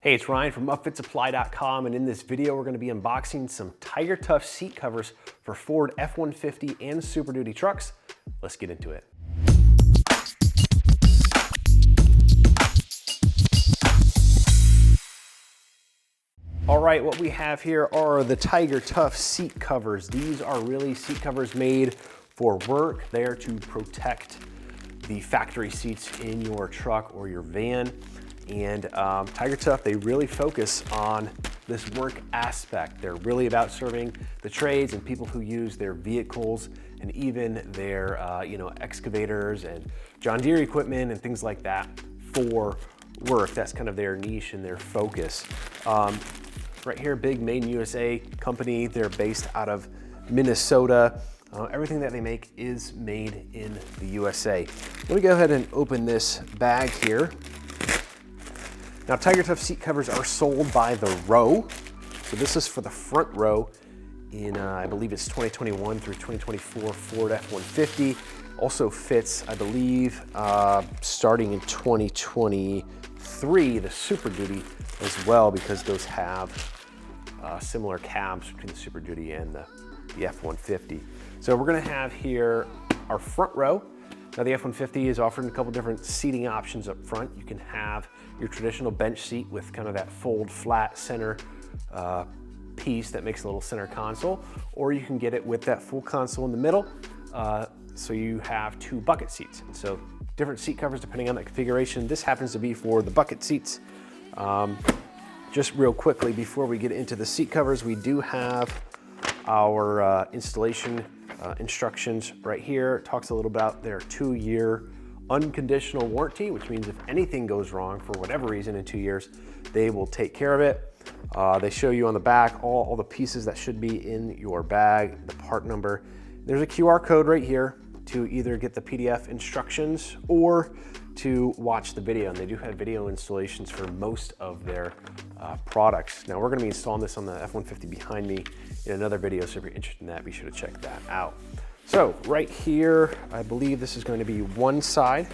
Hey, it's Ryan from UpfitSupply.com, and in this video we're going to be unboxing some TigerTough seat covers for Ford F-150 and Super Duty trucks. Let's get into it. All right, what we have here are the TigerTough seat covers. These are really seat covers made for work. They are to protect the factory seats in your truck or your van. And TigerTough, they really focus on this work aspect. They're really about serving the trades and people who use their vehicles and even their excavators and John Deere equipment and things like that for work. That's kind of their niche and their focus. Right here, big made in USA company. They're based out of Minnesota. Everything that they make is made in the USA. Let me go ahead and open this bag here. Now, TigerTough seat covers are sold by the row. So this is for the front row in, I believe it's 2021 through 2024 Ford F-150. Also fits, I believe, starting in 2023, the Super Duty as well, because those have similar cabs between the Super Duty and the F-150. So we're gonna have here our front row. Now the F-150 is offering a couple different seating options up front. You can have your traditional bench seat with kind of that fold flat center piece that makes a little center console, or you can get it with that full console in the middle. So you have two bucket seats. And so different seat covers depending on that configuration. This happens to be for the bucket seats. Just real quickly before we get into the seat covers, we do have our installation instructions right here. It talks a little about their 2-year unconditional warranty, which means if anything goes wrong for whatever reason in 2 years, they will take care of it. They show you on the back all the pieces that should be in your bag, the part number. There's a QR code right here to either get the PDF instructions or to watch the video, and they do have video installations for most of their products. Now we're gonna be installing this on the F-150 behind me in another video, so if you're interested in that, be sure to check that out. So right here, I believe this is going to be one side.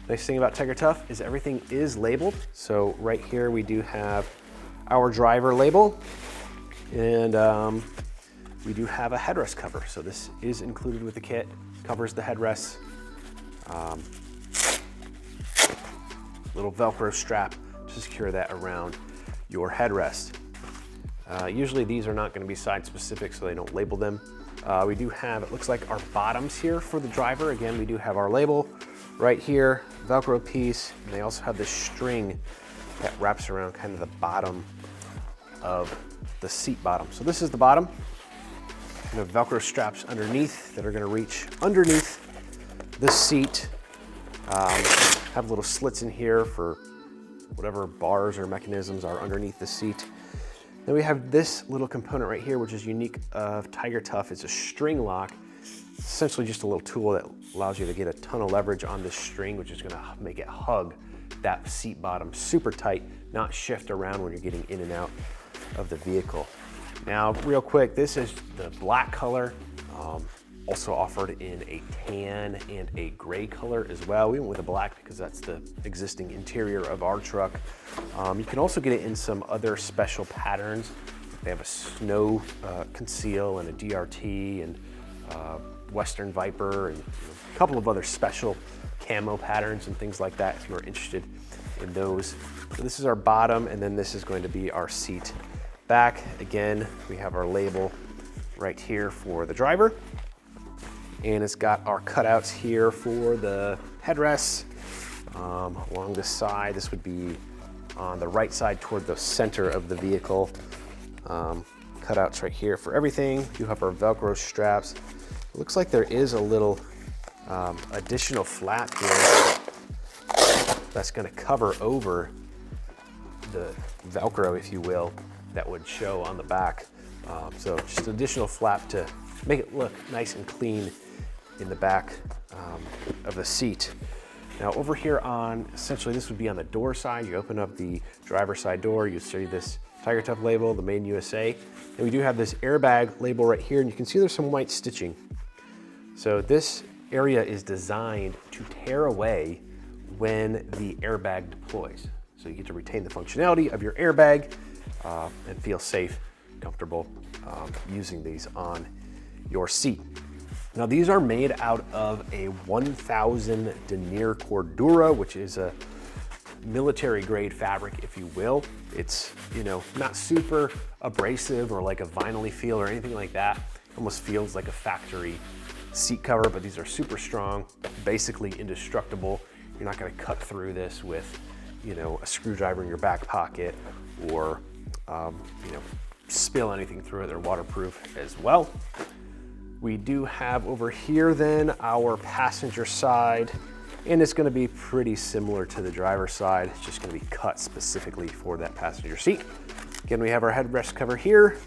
Nice thing about TigerTough is everything is labeled. So right here we do have our driver label, and we do have a headrest cover. So this is included with the kit, covers the headrests. Little Velcro strap to secure that around your headrest. Usually these are not going to be side specific, so they don't label them. We do have, it looks like, our bottoms here for the driver. Again, we do have our label right here, Velcro piece, and they also have this string that wraps around kind of the bottom of the seat bottom. So this is the bottom. You have Velcro straps underneath that are going to reach underneath the seat. Have little slits in here for whatever bars or mechanisms are underneath the seat. Then we have this little component right here, which is unique of TigerTough. It's a string lock. It's essentially just a little tool that allows you to get a ton of leverage on this string, which is gonna make it hug that seat bottom super tight, not shift around when you're getting in and out of the vehicle. Now, real quick, this is the black color, also offered in a tan and a gray color as well. We went with a black because that's the existing interior of our truck. You can also get it in some other special patterns. They have a snow conceal and a DRT and Western Viper and a couple of other special camo patterns and things like that if you're interested in those. So this is our bottom, and then this is going to be our seat back. Again, we have our label right here for the driver. And it's got our cutouts here for the headrests. Along this side, this would be on the right side toward the center of the vehicle. Cutouts right here for everything. You have our Velcro straps. It looks like there is a little additional flap here that's gonna cover over the Velcro, if you will, that would show on the back. So just an additional flap to make it look nice and clean in the back of the seat. Now over here on, essentially this would be on the door side. You open up the driver's side door, you see this TigerTough label, the Made in USA. And we do have this airbag label right here, and you can see there's some white stitching. So this area is designed to tear away when the airbag deploys. So you get to retain the functionality of your airbag and feel safe, comfortable using these on your seat. Now these are made out of a 1000 denier cordura, which is a military grade fabric, if you will. It's, you know, not super abrasive or like a vinyl-y feel or anything like that. It almost feels like a factory seat cover, but these are super strong, basically indestructible. You're not gonna cut through this with, you know, a screwdriver in your back pocket or, you know, spill anything through it. They're waterproof as well. We do have over here then our passenger side, and it's gonna be pretty similar to the driver's side. It's just gonna be cut specifically for that passenger seat. Again, we have our headrest cover here.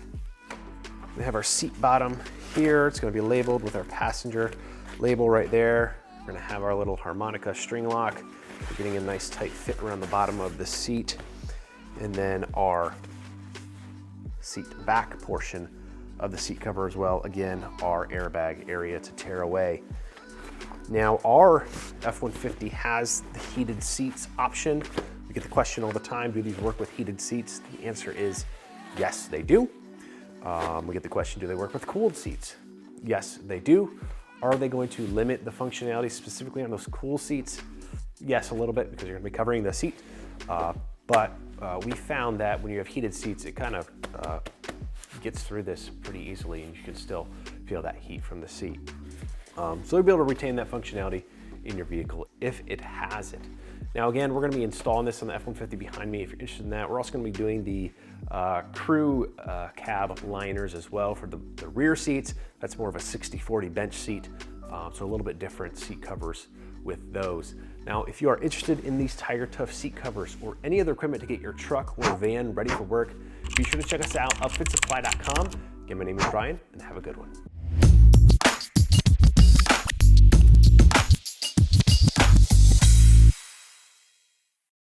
We have our seat bottom here. It's gonna be labeled with our passenger label right there. We're gonna have our little harmonica string lock. We're getting a nice tight fit around the bottom of the seat. And then our seat back portion of the seat cover as well. Again, our airbag area to tear away. Now our F-150 has the heated seats option. We get the question all the time, do these work with heated seats? The answer is yes, they do. We get the question, do they work with cooled seats? Yes, they do. Are they going to limit the functionality specifically on those cool seats? Yes, a little bit, because you're gonna be covering the seat. But we found that when you have heated seats, it kind of gets through this pretty easily, and you can still feel that heat from the seat. So you'll be able to retain that functionality in your vehicle if it has it. Now again, we're gonna be installing this on the F-150 behind me if you're interested in that. We're also gonna be doing the crew cab liners as well for the rear seats. That's more of a 60/40 bench seat, so a little bit different seat covers with those. Now, if you are interested in these TigerTough seat covers or any other equipment to get your truck or van ready for work, be sure to check us out, upfitsupply.com. Again, my name is Brian, and have a good one.